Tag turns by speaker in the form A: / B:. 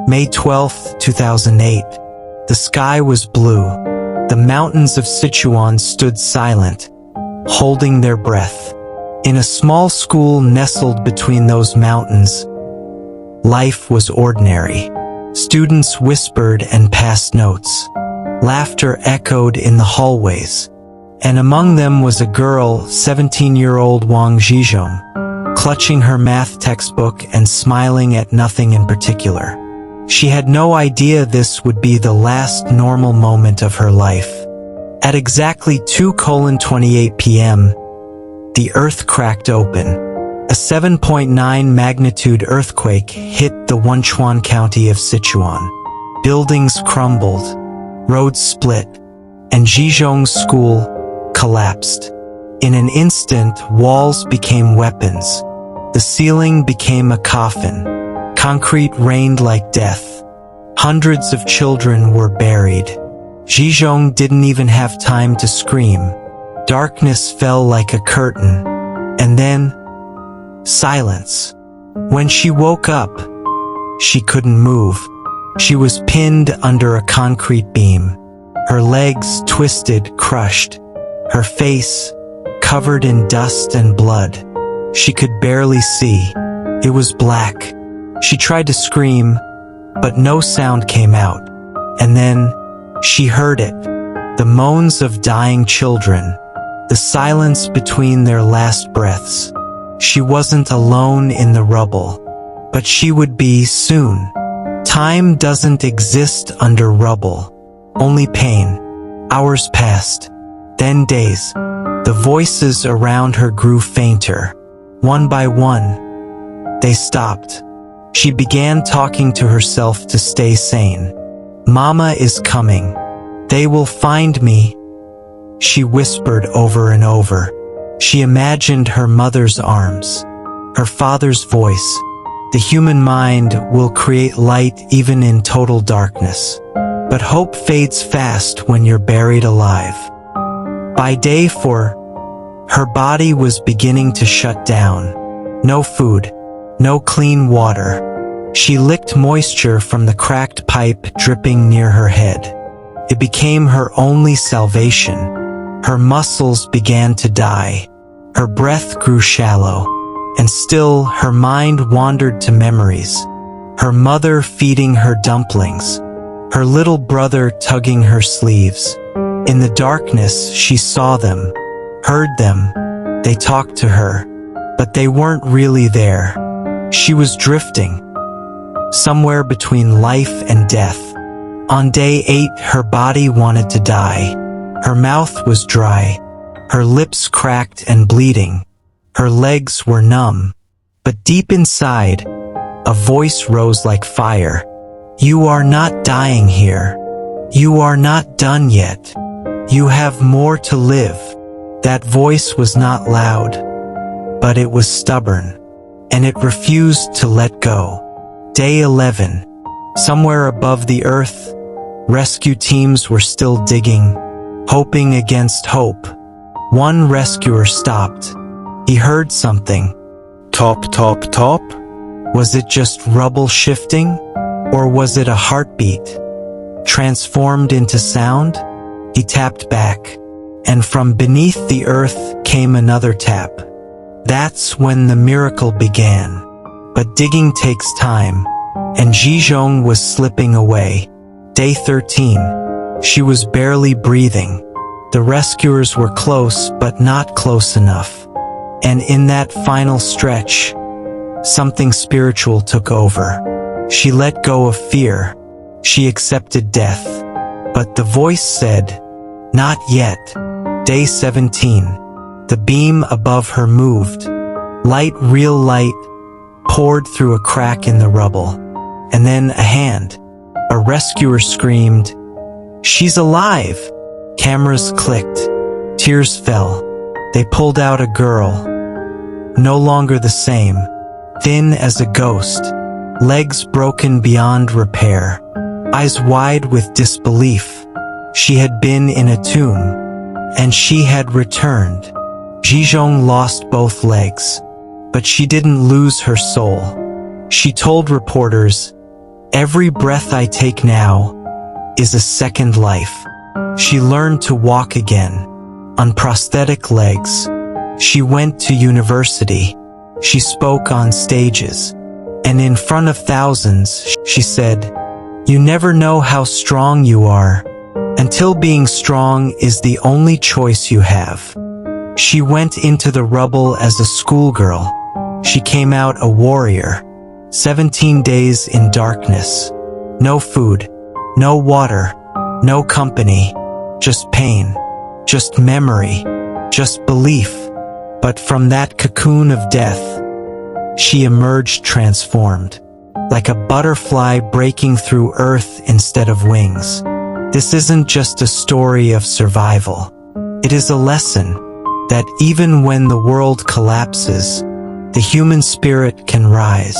A: May 12, 2008. The sky was blue. The mountains of Sichuan stood silent, holding their breath. In a small school nestled between those mountains, life was ordinary. Students whispered and passed notes. Laughter echoed in the hallways. And among them was a girl, 17-year-old Wang Zhizhong, clutching her math textbook and smiling at nothing in particular. She had no idea this would be the last normal moment of her life. At exactly 2:28 p.m., the earth cracked open. A 7.9 magnitude earthquake hit the Sichuan county of Sichuan. Buildings crumbled, roads split, and Zhizhong's school collapsed. In an instant, walls became weapons. The ceiling became a coffin. Concrete rained like death. Hundreds of children were buried. Zhizhong didn't even have time to scream. Darkness fell like a curtain. And then, silence. When she woke up, she couldn't move. She was pinned under a concrete beam. Her legs twisted, crushed. Her face covered in dust and blood. She could barely see. It was black. She tried to scream, but no sound came out. And then, she heard it. The moans of dying children. The silence between their last breaths. She wasn't alone in the rubble. But she would be soon. Time doesn't exist under rubble. Only pain. Hours passed. Then days. The voices around her grew fainter. One by one, they stopped. She began talking to herself to stay sane. Mama is coming. They will find me. She whispered over and over. She imagined her mother's arms, her father's voice. The human mind will create light even in total darkness. But hope fades fast when you're buried alive. By day 4, her body was beginning to shut down. No food, no clean water. She licked moisture from the cracked pipe dripping near her head. It became her only salvation. Her muscles began to die. Her breath grew shallow. And still, her mind wandered to memories. Her mother feeding her dumplings. Her little brother tugging her sleeves. In the darkness, she saw them, heard them. They talked to her. But they weren't really there. She was drifting. Somewhere between life and death. On day 8, her body wanted to die. Her mouth was dry. Her lips cracked and bleeding. Her legs were numb. But deep inside, a voice rose like fire. You are not dying here. You are not done yet. You have more to live. That voice was not loud, but it was stubborn, and it refused to let go. Day 11. Somewhere above the earth, rescue teams were still digging, hoping against hope. One rescuer stopped. He heard something. Top, top, top? Was it just rubble shifting? Or was it a heartbeat, transformed into sound? He tapped back, and from beneath the earth came another tap. That's when the miracle began. But digging takes time, and Zhizhong was slipping away. Day 13. She was barely breathing. The rescuers were close, but not close enough. And in that final stretch, something spiritual took over. She let go of fear. She accepted death. But the voice said, not yet. Day 17. The beam above her moved. Light, real light, poured through a crack in the rubble. And then a hand. A rescuer screamed, "She's alive!" Cameras clicked. Tears fell. They pulled out a girl. No longer the same. Thin as a ghost. Legs broken beyond repair. Eyes wide with disbelief. She had been in a tomb. And she had returned. Zhizhong lost both legs. But she didn't lose her soul. She told reporters, Every breath I take now is a second life. She learned to walk again, on prosthetic legs. She went to university. She spoke on stages. And in front of thousands, she said, "You never know how strong you are, until being strong is the only choice you have." She went into the rubble as a schoolgirl. She came out a warrior. 17 days in darkness. No food, no water, no company, just pain, just memory, just belief. But from that cocoon of death, she emerged transformed, like a butterfly breaking through earth instead of wings. This isn't just a story of survival. It is a lesson that even when the world collapses, the human spirit can rise.